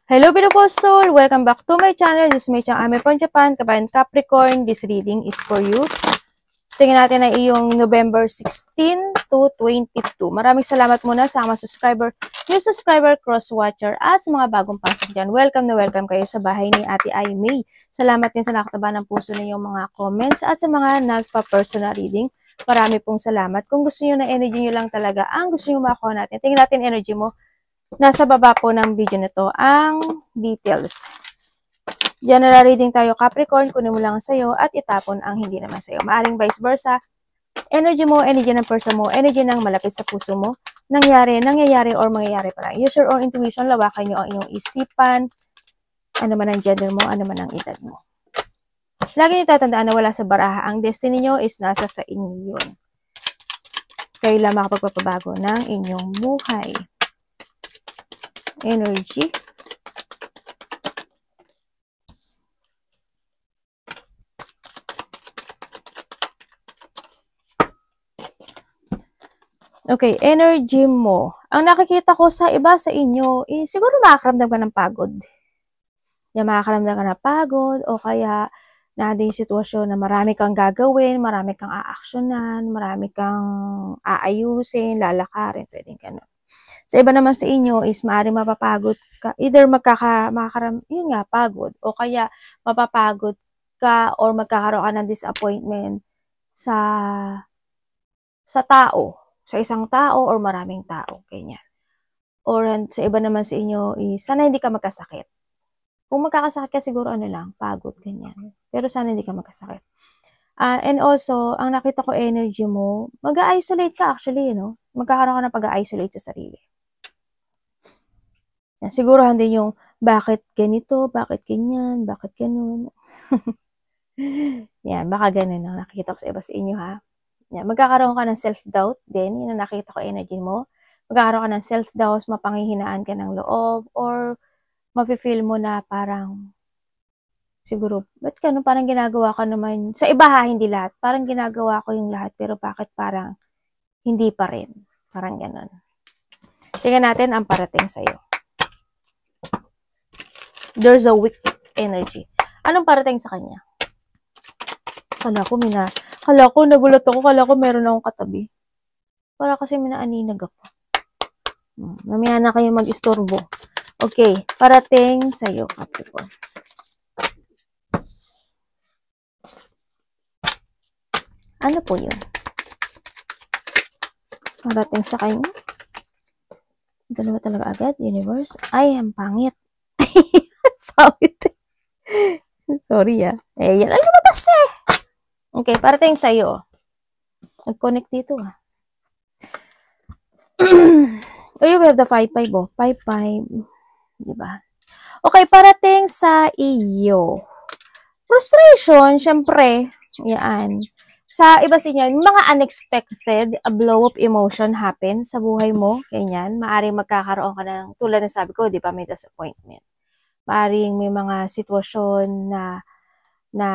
Hello beautiful soul! Welcome back to my channel. This is my channel. I'm from Japan, Kabayan Capricorn. This reading is for you. Tingnan natin na iyong November 16 to 22. Maraming salamat muna sa mga subscriber, new subscriber, cross-watcher, at sa mga bagong pasok dyan. Welcome na welcome kayo sa bahay ni Ate Ai May. Salamat din sa nakataba ng puso ninyong mga comments at sa mga nagpa-personal reading. Marami pong salamat. Kung gusto nyo na energy nyo lang talaga, ang gusto nyo makuha natin, tingnan natin energy mo. Nasa baba po ng video na to ang details. General reading tayo Capricorn, kunin mo lang sa'yo at itapon ang hindi naman sa'yo. Maaring vice versa. Energy mo, energy ng person mo, energy ng malapit sa puso mo, nangyayari or mangyayari pa lang. Use your own intuition, lawakan nyo ang inyong isipan, ano man ang gender mo, ano man ang edad mo. Lagi nyo tatandaan na wala sa baraha. Ang destiny nyo is nasa sa inyo yun. Kayo lang makapagpapabago ng inyong buhay. Energy. Okay, energy mo. Ang nakikita ko sa iba sa inyo, siguro makakaramdam ka ng pagod. Yan, makakaramdam ka ng pagod o kaya na yung sitwasyon na marami kang gagawin, marami kang aaksyonan, marami kang aayusin, lalakarin, pwedeng ganun. Sa iba naman sa inyo is maaaring mapapagod ka, either yun nga, pagod, o kaya mapapagod ka or magkakaroon ka ng disappointment sa tao. Sa isang tao or maraming tao, ganyan. Or sa iba naman sa inyo, sana hindi ka magkasakit. Kung magkakasakit ka siguro ano lang, pagod, ganyan. Pero sana hindi ka magkasakit. And also, ang nakita ko energy mo, mag-isolate ka actually, magkakaroon ka ng pag-isolate sa sarili. Yan, siguruhan din yung bakit ganito, bakit ganyan, bakit ganun. Yan, baka ganun ang nakikita ko sa iba sa inyo ha. Yan, magkakaroon ka ng self-doubt din, yun ang nakita ko energy mo. Magkakaroon ka ng self-doubt, mapanghihinaan ka ng loob, or mafe-feel mo na parang, siguro, ba't ganun, parang ginagawa ka naman, sa iba ha, hindi lahat, parang ginagawa ko yung lahat, pero bakit parang hindi pa rin, parang ganun. Tingnan natin ang parating sa'yo. There's a weak energy. Anong parating sa kanya? Kala ko, nagulat ako, kala ko meron akong katabi. Para kasi minaaninag ako. Mamaya na kayo mag-istorbo. Okay, parating sa'yo, Capricorn. Ano po yun? Parating sa kanya? Dalawa talaga agad, universe. Ay, ang pangit. Pangit. Sorry yan ang lumabas eh. Okay, parating sa'yo. Nag-connect dito we have the 5-5 oh. 5-5. Diba? Okay, parating sa iyo. Frustration, syempre. Yan. Sa iba sa inyo, mga unexpected, a blow-up emotion happen sa buhay mo. Ganyan. Maaring magkakaroon ka ng, tulad ng sabi ko, di ba, may disappointment. Maaring may mga sitwasyon na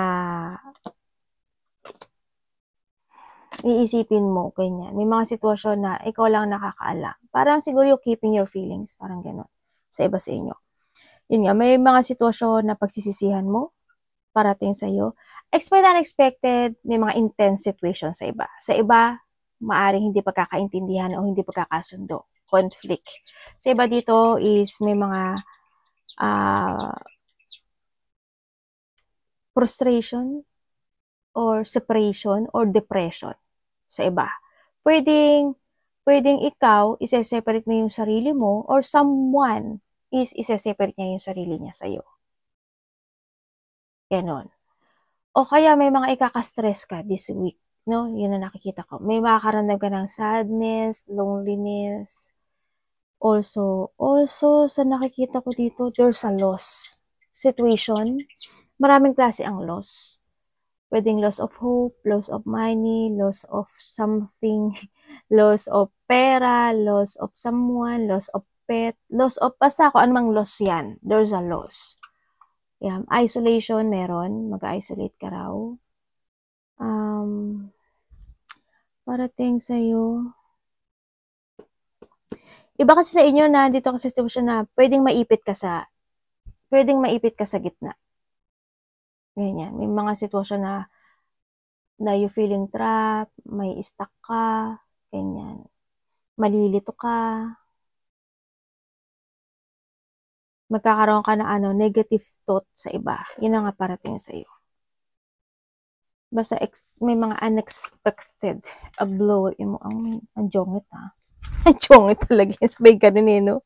iisipin mo, ganyan. May mga sitwasyon na ikaw lang nakakaalam. Parang siguro you're keeping your feelings, parang gano'n, sa iba sa inyo. Yun nga, may mga sitwasyon na pagsisisihan mo, parating sa iyo. Expect unexpected, may mga intense situation sa iba. Sa iba, maaring hindi pagkakaintindihan o hindi pagkakasundo. Conflict. Sa iba dito is may mga frustration or separation or depression sa iba. Pwedeng ikaw, isa-separate mo yung sarili mo or someone is isa-separate niya yung sarili niya sa'yo. Ganon. O kaya may mga ikaka-stress ka this week, no? Yun na nakikita ko. May makakaramdam ka ng sadness, loneliness. Also, sa nakikita ko dito, there's a loss situation. Maraming klase ang loss. Pwedeng loss of hope, loss of money, loss of something, loss of pera, loss of someone, loss of pet, loss of basta ko anumang loss yan. There's a loss. Yan. Isolation, meron. Mag-isolate ka raw. Parating sa'yo. Iba kasi sa inyo na dito kasi sitwasyon na pwedeng maipit ka sa pwedeng maipit ka sa gitna. Ganyan. May mga sitwasyon na you feeling trapped, may stuck ka, ganyan. Malilito ka. Magkakaroon ka ng negative thought sa iba. Yun ang parating sa iyo. Basta may mga unexpected blow mo. Ang jongit ha. Ang jongit talaga. Sabay ka rin no?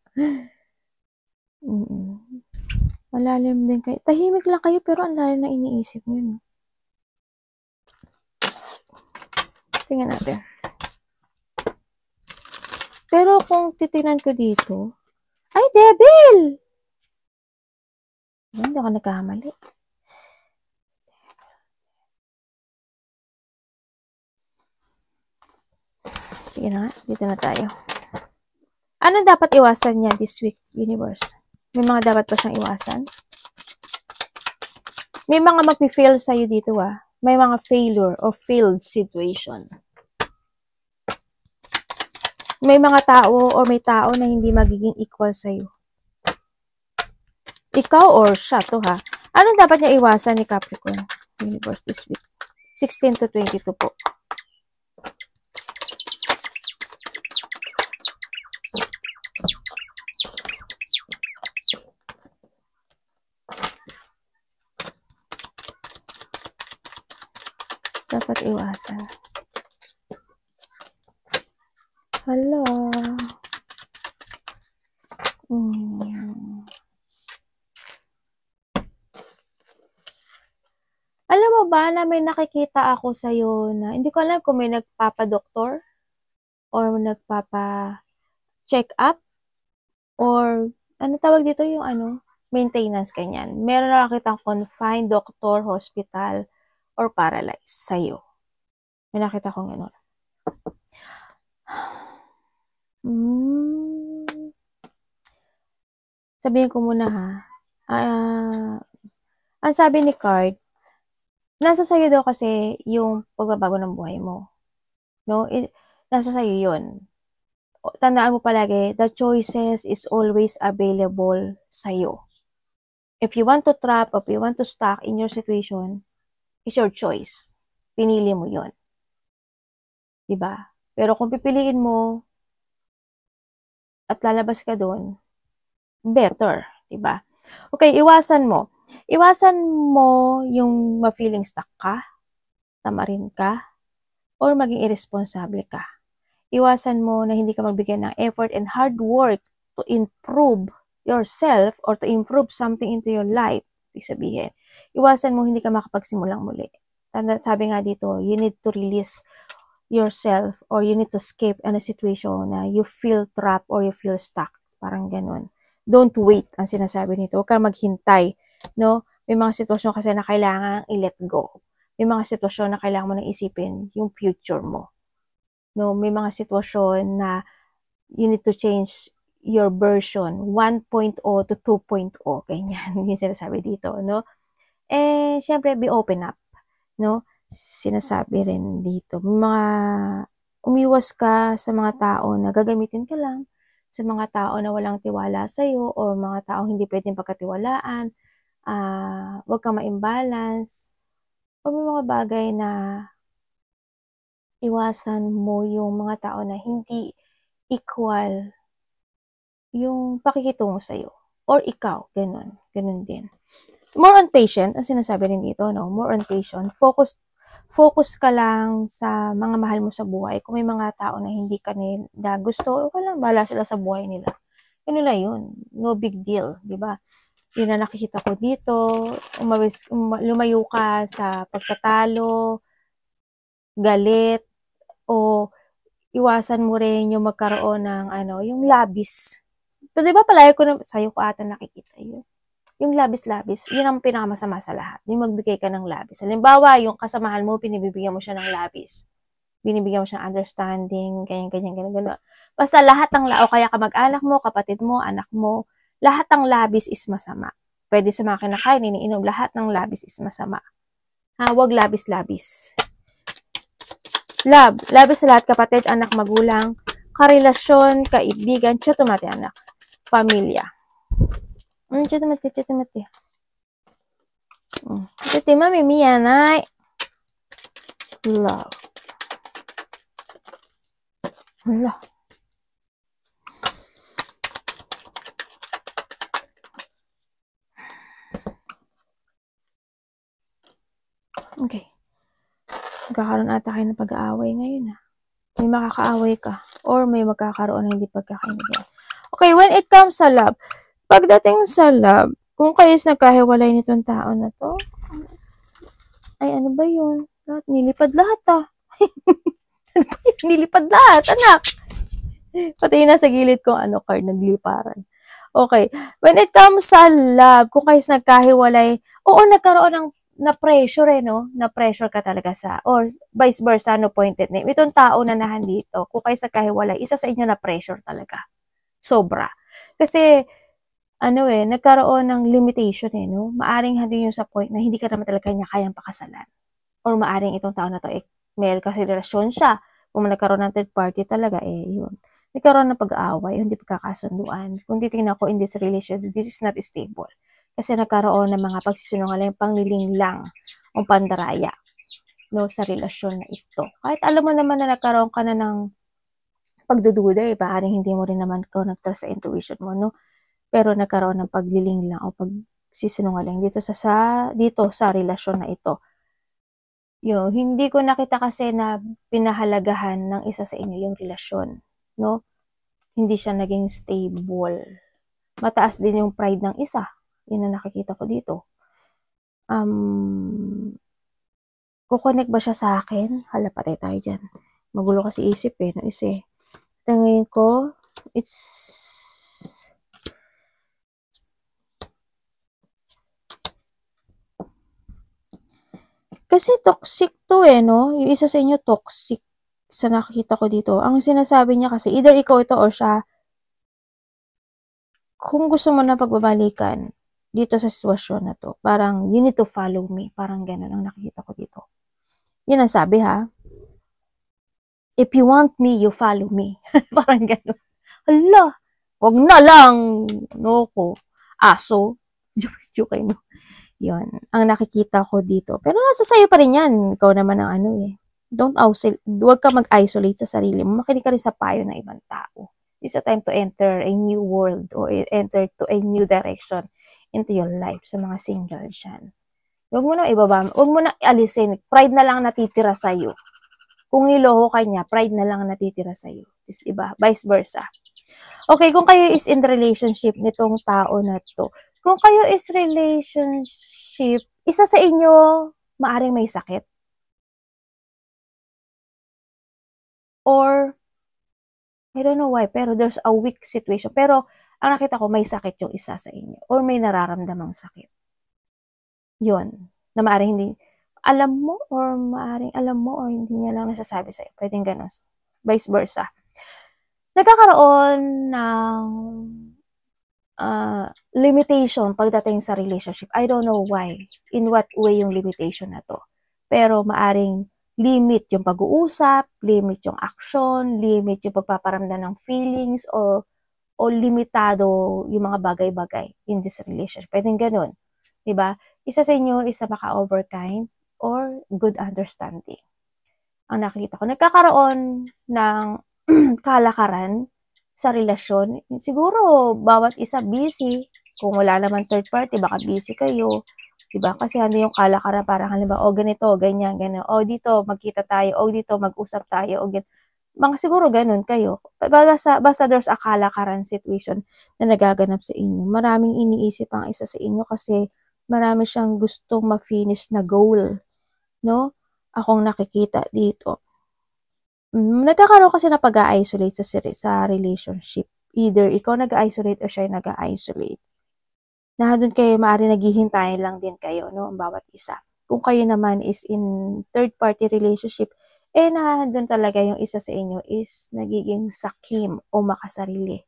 Malalim din kayo. Tahimik lang kayo pero ang lalim na iniisip nyo. No? Tingnan natin. Pero kung titingnan ko dito, ay, devil! Hindi ako nagkakamali. Sige na nga, dito na tayo. Ano dapat iwasan niya this week, universe? May mga dapat pa siyang iwasan? May mga mag-fail sa'yo dito May mga failure or failed situation. May mga tao o may tao na hindi magiging equal sa'yo. Ikaw or siya to Anong dapat niya iwasan ni Capricorn universe this week? 16 to 22 po. Dapat iwasan. Hala. Alam mo ba na may nakikita ako sa'yo na hindi ko alam kung may nagpapadoktor or nagpapa-check up or ano tawag dito yung maintenance kanyan. Meron na nakitang confined doctor, hospital, or paralyzed sa'yo. May nakita kong gano'n. Sabihin ko muna ang sabi ni card, nasa sa'yo daw kasi yung pagbabago ng buhay mo. No? Nasa sa'yo yun. Tandaan mo palagi, the choices is always available sa'yo. If you want to trap, if you want to stuck in your situation, it's your choice. Pinili mo yun. Diba? Pero kung pipiliin mo at lalabas ka doon, better. Diba? Okay, iwasan mo. Iwasan mo yung ma-feeling stuck ka, tamarin ka, or maging irresponsible ka. Iwasan mo na hindi ka magbigay ng effort and hard work to improve yourself or to improve something into your life. Ibig sabihin, iwasan mo hindi ka makapagsimulang muli. Sabi nga dito, you need to release yourself or you need to escape in a situation na you feel trapped or you feel stuck. Parang ganun. Don't wait, ang sinasabi nito. Huwag kang maghintay. No? May mga sitwasyon kasi na kailangan i-let go. May mga sitwasyon na kailangan mo nang isipin yung future mo. No? May mga sitwasyon na you need to change your version 1.0 to 2.0. Ganyan yung sinasabi dito. No? Syempre, be open up. No? Sinasabi rin dito. Umiwas ka sa mga tao na gagamitin ka lang, sa mga tao na walang tiwala sa'yo, o mga taong hindi pwedeng pagkatiwalaan, huwag kang ma-imbalance, o may mga bagay na iwasan mo yung mga tao na hindi equal yung pakikitungo sa'yo. Or ikaw, ganun. Ganun din. More on patient, ang sinasabi rin dito, no? More on patient. Focus ka lang sa mga mahal mo sa buhay. Kung may mga tao na hindi ka nila gusto, okay lang, bahala sila sa buhay nila. Ano lang yun? No big deal, di ba? Yun na nakikita ko dito. Lumayo ka sa pagtatalo, galit, o iwasan mo rin yung magkaroon ng yung labis. So, di ba palagi ko na, sa'yo ko ata nakikita yun. Yung labis-labis, yun ang pinakamasama sa lahat. Yung magbigay ka ng labis. Halimbawa, yung kasamahan mo, pinibibigyan mo siya ng labis. Binibigyan mo siya ng understanding, ganyan. Basta lahat ng o kaya kamag-anak mo, kapatid mo, anak mo, lahat ng labis is masama. Pwede sa mga kinakain, iniinom, lahat ng labis is masama. Huwag labis-labis. Labis sa lahat, kapatid, anak, magulang, karelasyon, kaibigan, tumati anak, pamilya. ちょっと待って、ちょっと待って。ちょっと今見えない。love. ほら。Okay. Magkakaroon ata kayo ng pag-aaway ngayon May makakaaway ka. Or may magkakaroon na hindi pagkakaintindihan. Okay, when it comes sa love, pagdating sa love, kung kayo is nagkahiwalay nitong tao na to, ay ano ba yun? Nilipad lahat Nilipad lahat, anak. Pati na sa gilid kong card, nagliparan. Okay. When it comes sa love, kung kayo nagkahiwalay, oo, nagkaroon ng na-pressure no? Na-pressure ka talaga or vice versa, no pointed name. Itong tao na nahandito, kung kayo nagkahiwalay, isa sa inyo na-pressure talaga. Sobra. Kasi, nagkaroon ng limitation no? Maaring hindi yung sa point na hindi ka naman talaga niya kayang pakasalan. Or maaring itong tao na to, meron kasi relasyon siya. Kung nagkaroon ng third party talaga, yun. Nagkaroon ng pag-aaway, hindi pagkakasunduan. Kung titingnan ko in this relationship, this is not stable. Kasi nagkaroon ng mga pagsisinungaling, pangliling lang o pandaraya no, sa relasyon na ito. Kahit alam mo naman na nagkaroon ka na ng pagdududa, paring hindi mo rin naman connect sa intuition mo, no? Pero nagkaroon ng pagliling lang o pagsisinungaling dito sa relasyon na ito. Hindi ko nakita kasi na pinahalagahan ng isa sa inyo yung relasyon, no? Hindi siya naging stable. Mataas din yung pride ng isa. Yun ang nakikita ko dito. Kukonek ba siya sa akin? Hala, patay tayo dyan. Magulo kasi isip no isa Tingin ko, kasi toxic to no? Yung isa sa inyo toxic sa nakikita ko dito. Ang sinasabi niya kasi, either ikaw ito or siya, kung gusto mo na pagbabalikan dito sa sitwasyon na to, parang you need to follow me. Parang ganun ang nakikita ko dito. Yun ang sabi If you want me, you follow me. Parang ganun. Hala, wag na lang. No ko. Aso. Joke no. Yun. Ang nakikita ko dito. Pero nasa sayo pa rin yan. Ikaw naman ang Huwag ka mag-isolate sa sarili mo. Makinig ka rin sa payo ng ibang tao. It's a time to enter a new world or enter to a new direction into your life sa mga single dyan. Huwag mo na ibaba. Huwag mo na alisin. Pride na lang natitira sa'yo. Kung niloko ka niya, pride na lang natitira sa'yo. Diba? Vice versa. Okay, kung kayo is in relationship nitong tao na to, kung kayo is relationship, isa sa inyo, maaring may sakit. Or, I don't know why, pero there's a weak situation. Pero, ang nakita ko, may sakit yung isa sa inyo. Or may nararamdamang sakit. Yun. Na maaring hindi, alam mo or hindi niya lang nasasabi sa'yo. Pwedeng ganun. Vice versa. Nagkakaroon ng limitation pagdating sa relationship. I don't know why. In what way yung limitation na to. Pero maaring limit yung pag-uusap, limit yung action, limit yung pagpaparamdam ng feelings, o limitado yung mga bagay-bagay in this relationship. Pwedeng ganun. Diba? Isa sa inyo is na maka-overkind or good understanding. Ang nakikita ko, nagkakaroon ng kalakaran sa relasyon. Siguro, bawat isa busy. Kung wala naman third party, baka busy kayo. Diba? Kasi ano yung kalakaran, parang halimbawa, ganito, ganyan, ganyan. Dito, magkita tayo. Dito, mag-usap tayo. Mga siguro ganun kayo. Basta there's a kalakaran situation na nagaganap sa inyo. Maraming iniisip ang isa sa inyo kasi marami siyang gustong ma-finish na goal. No? Akong nakikita dito. Nagkakaroon kasi na pag-isolate sa relationship. Either ikaw nag-isolate o siya nag-isolate. Na doon kayo maaari naghihintay lang din kayo, no, ang bawat isa. Kung kayo naman is in third-party relationship, doon talaga yung isa sa inyo is nagiging sakim o makasarili.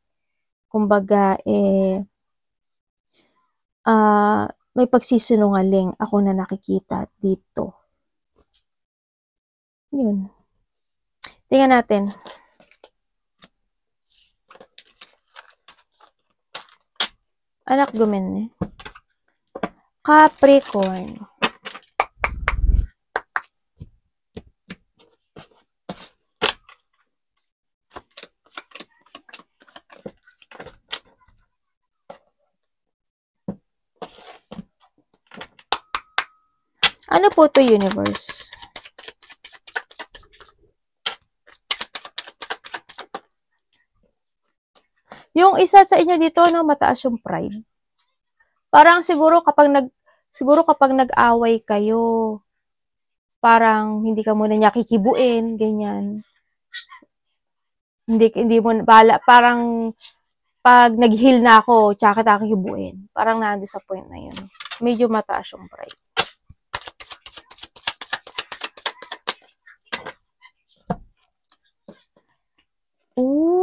Kumbaga, may pagsisinungaling ako na nakikita dito. Yun. Tingnan natin. Anak gumen eh. Capricorn. Ano po to, universe? Yung isa sa inyo dito, no, mataas yung pride. Parang siguro kapag nag-away kayo, parang hindi ka muna niya kikibuin, ganyan. Hindi mo parang pag nag-heal na ako, tsaka kita kikibuin. Parang nando sa point na yun. Medyo mataas yung pride. Ooh.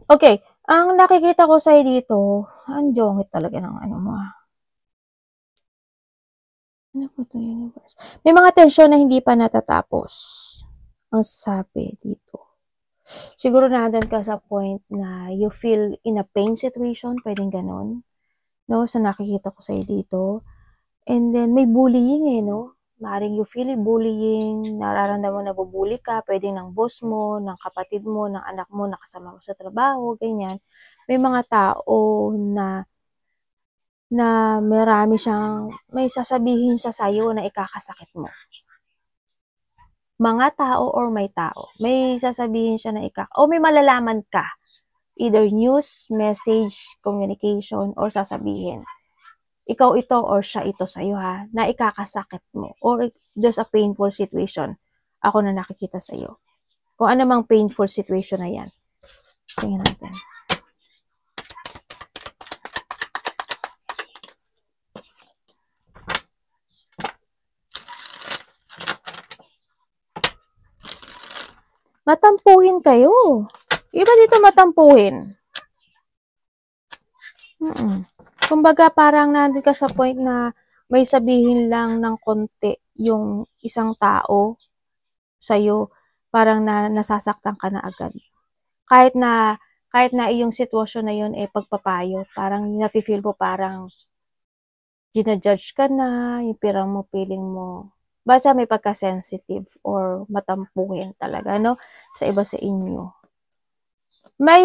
Okay, ang nakikita ko sa'yo dito, ang jongit talaga ng ano mo. Ano po ito, universe? May mga tensyon na hindi pa natatapos. Ang sabi dito. Siguro nandun ka sa point na you feel in a pain situation, pwedeng ganon. No, sa nakikita ko sa'yo dito. And then, may bullying eh, no? Maring you feel bullying, nararamdaman mo na bubuli ka, pwedeng ng boss mo, ng kapatid mo, ng anak mo, nakasama mo sa trabaho, ganyan. May mga tao na may sasabihin siya sa'yo na ikakasakit mo. Mga tao or may tao. May sasabihin siya na o may malalaman ka. Either news, message, communication, or sasabihin. Ikaw ito or siya ito sa'yo ha, na ikakasakit mo. Or there's a painful situation. Ako na nakikita sa'yo. Kung ano mang painful situation na yan. Tingnan natin. Matampuhin kayo. Iba dito matampuhin. Kumbaga parang nandun ka sa point na may sabihin lang ng konti yung isang tao sa'yo, parang nasasaktan ka na agad. Kahit na iyong sitwasyon na yun pagpapayo, parang nafe-feel mo parang ginajudge ka na, yung pirang mo, feeling mo, basta may pagka-sensitive or matampuhin talaga, no? Sa iba sa inyo. May,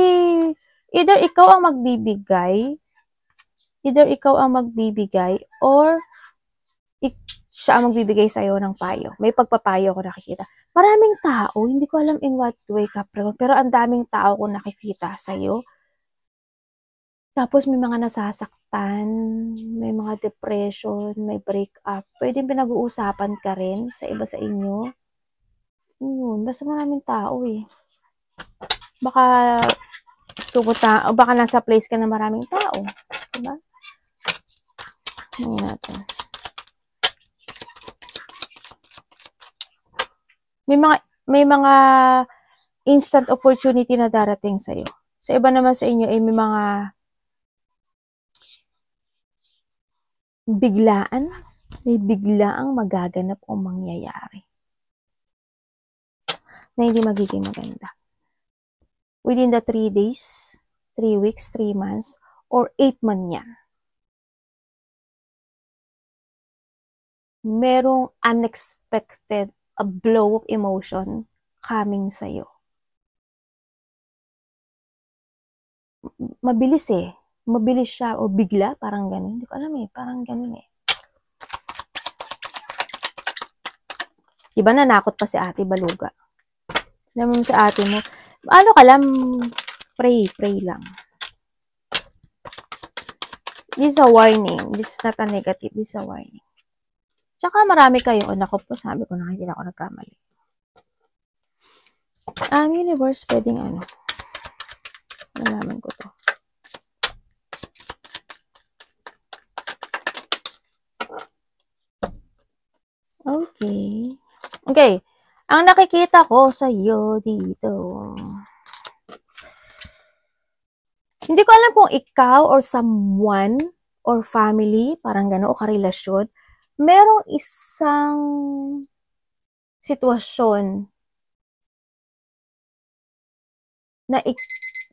either ikaw ang magbibigay or siya ang magbibigay sa'yo ng payo. May pagpapayo ko nakikita. Maraming tao, hindi ko alam in what way, Capricorn, pero ang daming tao ko nakikita sa'yo. Tapos may mga nasasaktan, may mga depression, may breakup. Pwedeng pinag-uusapan ka rin sa iba sa inyo. Yun, basta maraming tao eh. Baka nasa place ka na maraming tao. Diba? Tingnan natin. May mga instant opportunity na darating sa iyo. Sa iba naman sa inyo may mga biglaang magaganap o mangyayari na hindi magiging maganda. Within the 3 days, 3 weeks, 3 months, or 8 months yan. Merong unexpected a blow of emotion coming sa'yo. Mabilis siya o bigla, parang ganun. Hindi ko alam parang ganun Diba nanakot pa si Ate Baluga? Alam mo si ate mo, ano ka lang, pray lang. This is a warning. This is not a negative. This is a warning. Tsaka marami kayo. Nako po, sabi ko na hindi ako nagkamali. Universe, pwedeng nalaman ko to. Okay. Ang nakikita ko sa iyo dito. Hindi ko alam kung ikaw or someone or family, parang gano'n, o karelasyon, merong isang sitwasyon na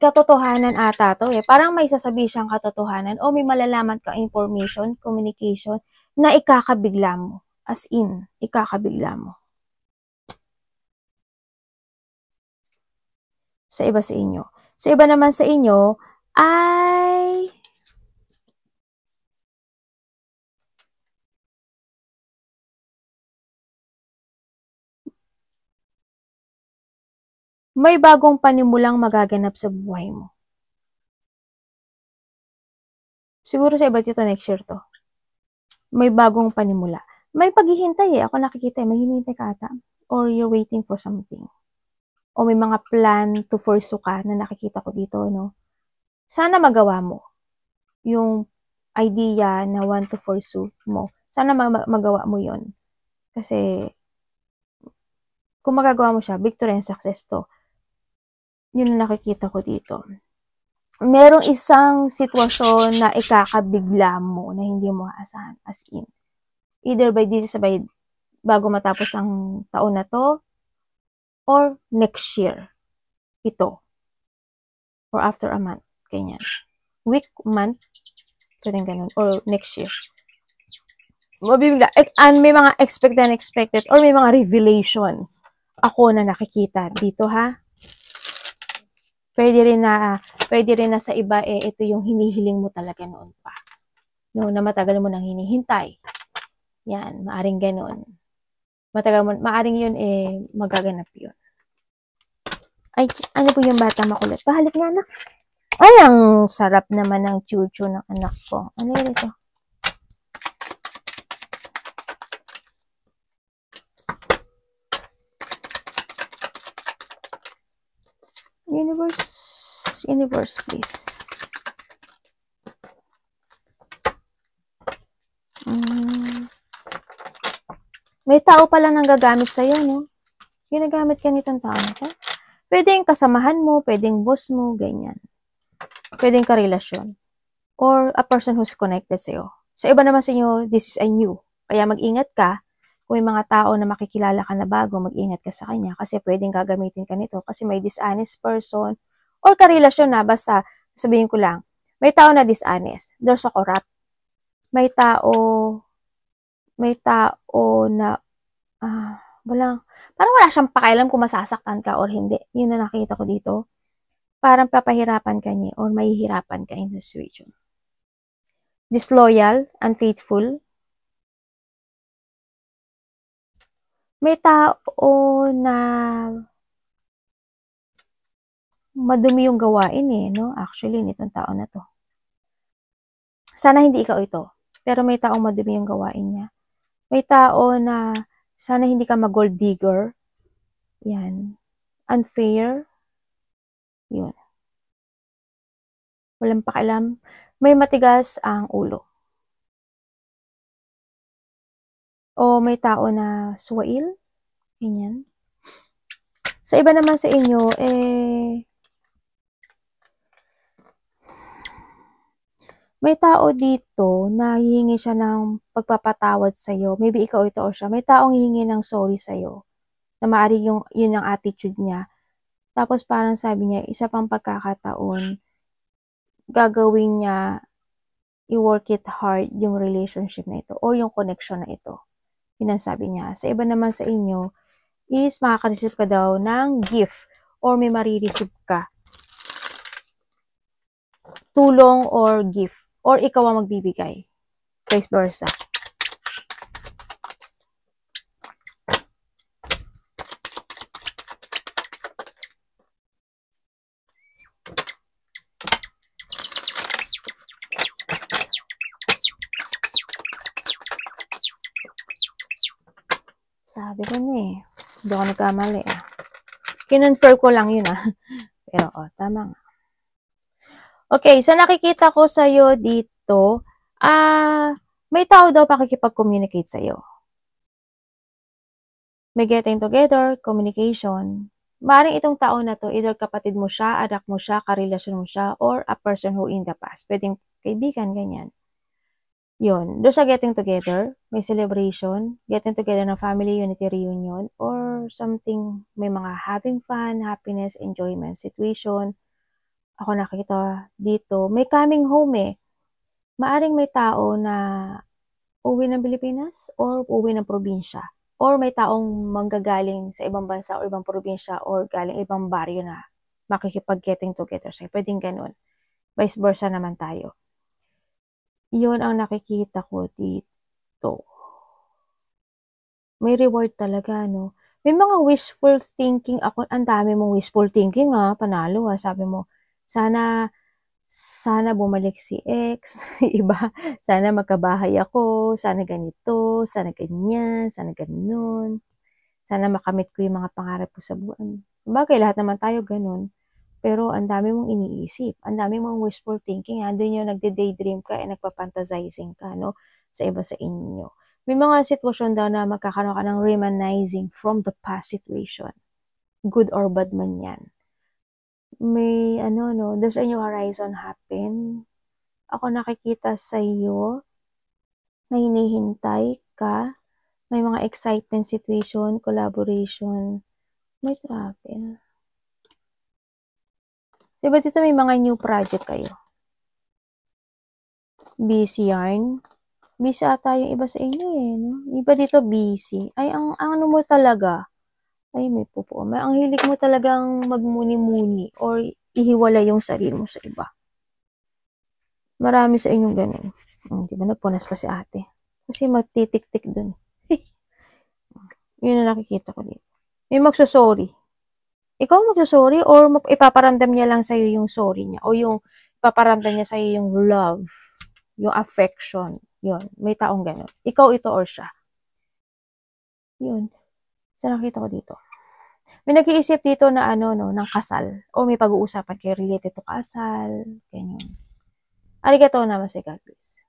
katotohanan ata to eh. Parang may sasabi siyang katotohanan o may malalaman ka information, communication na ikakabigla mo. As in, ikakabigla mo. Sa iba sa inyo. Sa iba naman sa inyo ay may bagong panimulang magaganap sa buhay mo. Siguro sa iba dito next year to. May bagong panimula. May paghihintay eh. Ako nakikita eh. May hinihintay ka ata. Or you're waiting for something. O may mga plan to pursue ka na nakikita ko dito, no? Sana magawa mo yung idea na want to pursue mo. Sana magawa mo yon. Kasi kung magagawa mo siya, victory and success to. Yun ang nakikita ko dito. Merong isang sitwasyon na ikakabigla mo na hindi mo aasahan, as in. Either by this is by bago matapos ang taon na to or next year. Ito. Or after a month. Ganyan. Week, month, pwedeng ganun. Or next year. Mabibigla. And may mga expected and unexpected or may mga revelation ako na nakikita dito ha. Pwede rin na sa iba eh ito yung hinihiling mo talaga noon pa. No, na matagal mo nang hinihintay. Yan, maaring ganoon. Maaring yun eh magaganap yun. Ay, ano po yung bata makulit? Pahalik nga anak. Ay, ang sarap naman ng chuchu ng anak ko. Ano yun ito? Universe, please. May tao pala nang gagamit sa'yo, no? Ginagamit ka nitong tao na to. Pwedeng kasamahan mo, pwedeng boss mo, ganyan. Pwedeng karelasyon. Or a person who's connected sa'yo. Sa iba naman sa inyo, this is a new. Kaya mag-ingat ka. Kung may mga tao na makikilala ka na bago, mag-ingat ka sa kanya. Kasi pwedeng gagamitin ka nito. Kasi may dishonest person. Or karelasyon na, basta sabihin ko lang. May tao na dishonest. There's a corrupt. May tao na parang wala siyang pakialam kung masasaktan ka or hindi. Yun na nakita ko dito. Parang papahirapan ka niya or mahihirapan ka in the situation. Disloyal, unfaithful. May tao na madumi yung gawain eh, no? Actually, nitong tao na to. Sana hindi ikaw ito. Pero may taong madumi yung gawain niya. May tao na sana hindi ka mag-gold digger. Yan. Unfair. Yun. Walang pakialam. May matigas ang ulo. O may tao na suwail. Ganyan. Sa iba naman sa inyo, may tao dito na hihingi siya ng pagpapatawad sa'yo. Maybe ikaw ito o siya. May taong hihingi ng sorry sa'yo. Na maaari yun ang attitude niya. Tapos parang sabi niya, isa pang pagkakataon, gagawin niya, i-work it hard yung relationship na ito o yung connection na ito. Yun ang sabi niya. Sa iba naman sa inyo, is makaka-receive ka daw ng gift or may marireceive ka. Tulong or gift. Or ikaw ang magbibigay. Vice versa. Sabi ko na eh. Hindi ako nagkamali ah. Kinonfirm ko lang yun ah. Pero tama nga. Okay, so nakikita ko sa'yo dito, may tao daw pakikipag-communicate sa'yo. May getting together, communication. Maaaring itong tao na to, either kapatid mo siya, anak mo siya, karelasyon mo siya, or a person who in the past. Pwedeng kaibigan, ganyan. Yun. Doon sa getting together, may celebration, getting together ng family unity reunion, or something, may mga having fun, happiness, enjoyment, situation, ako nakita dito, may coming home eh. Maaring may tao na uwi ng Pilipinas or uwi ng probinsya. Or may taong manggagaling sa ibang bansa or ibang probinsya or galing ibang baryo na makikipag-getting together sa'yo. Pwedeng ganun. Vice versa naman tayo. Yun ang nakikita ko dito. May reward talaga, no? May mga wishful thinking ako. Ang dami mong wishful thinking, panalo, Sabi mo, sana bumalik si ex, iba, sana magkabahay ako, sana ganito, sana ganyan, sana ganun, sana makamit ko yung mga pangarap ko sa buwan. Bagay, lahat naman tayo ganun. Pero ang dami mong iniisip, ang dami mong wishful thinking, doon yung nagde-daydream ka, nagpa-fantasizing ka, no, sa iba sa inyo. May mga sitwasyon daw na magkakaroon ka ng reminiscing from the past situation. Good or bad man yan. May doon sa inyong horizon happen. Ako nakikita sa iyo na hinihintay ka. May mga excitement situation, collaboration. May travel. So, iba dito may mga new project kayo. Busy yarn. Busy ata yung iba sa inyo eh. No? Iba dito busy. Ay, ang ano mo talaga. Ay, may pupo. Ang hilig mo talagang magmuni-muni or ihiwalay yung sarili mo sa iba. Marami sa inyong ganun. Di ba nagpunas pa si ate? Kasi magtitik-tik dun. Yun ang nakikita ko dito. May magsasorry. Ikaw magsasorry or ipaparamdam niya lang sa'yo yung sorry niya o yung ipaparamdam niya sa'yo yung love, yung affection. Yun. May taong ganun. Ikaw ito or siya. Yun. So nakita ko dito. May nag-iisip dito na ng kasal. O may pag-uusapan kayo related to kasal. Ganyan. Arigatou naman si God, please.